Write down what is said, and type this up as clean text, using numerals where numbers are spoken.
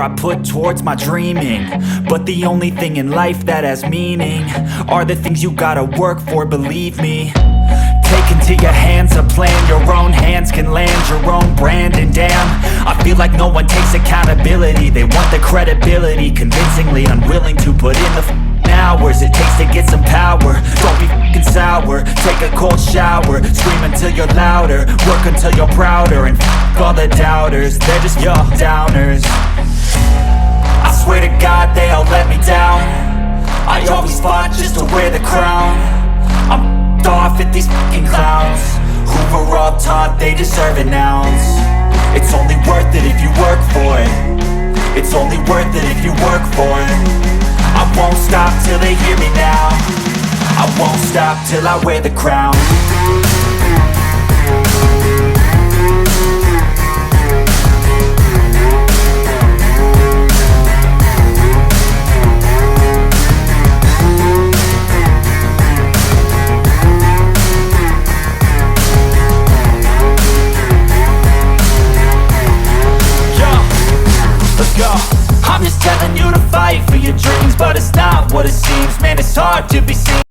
I put towards my dreaming. But the only thing in life that has meaning are the things you gotta work for, believe me. Take into your hands a plan, your own hands can land your own brand. And damn, I feel like no one takes accountability. They want the credibility, convincingly unwilling to put in the hours it takes to get some power. Don't be f***ing sour, take a cold shower, scream until you're louder, work until you're prouder, and f*** all the doubters, they're just your downers. I swear to God they all let me down. I always fought just to wear the crown. I'm off at these fucking clowns who were all taught they deserve an ounce. It's only worth it if you work for it. It's only worth it if you work for it. I won't stop till they hear me now. I won't stop till I wear the crown. I'm just telling you to fight for your dreams, but it's not what it seems. Man, it's hard to be seen.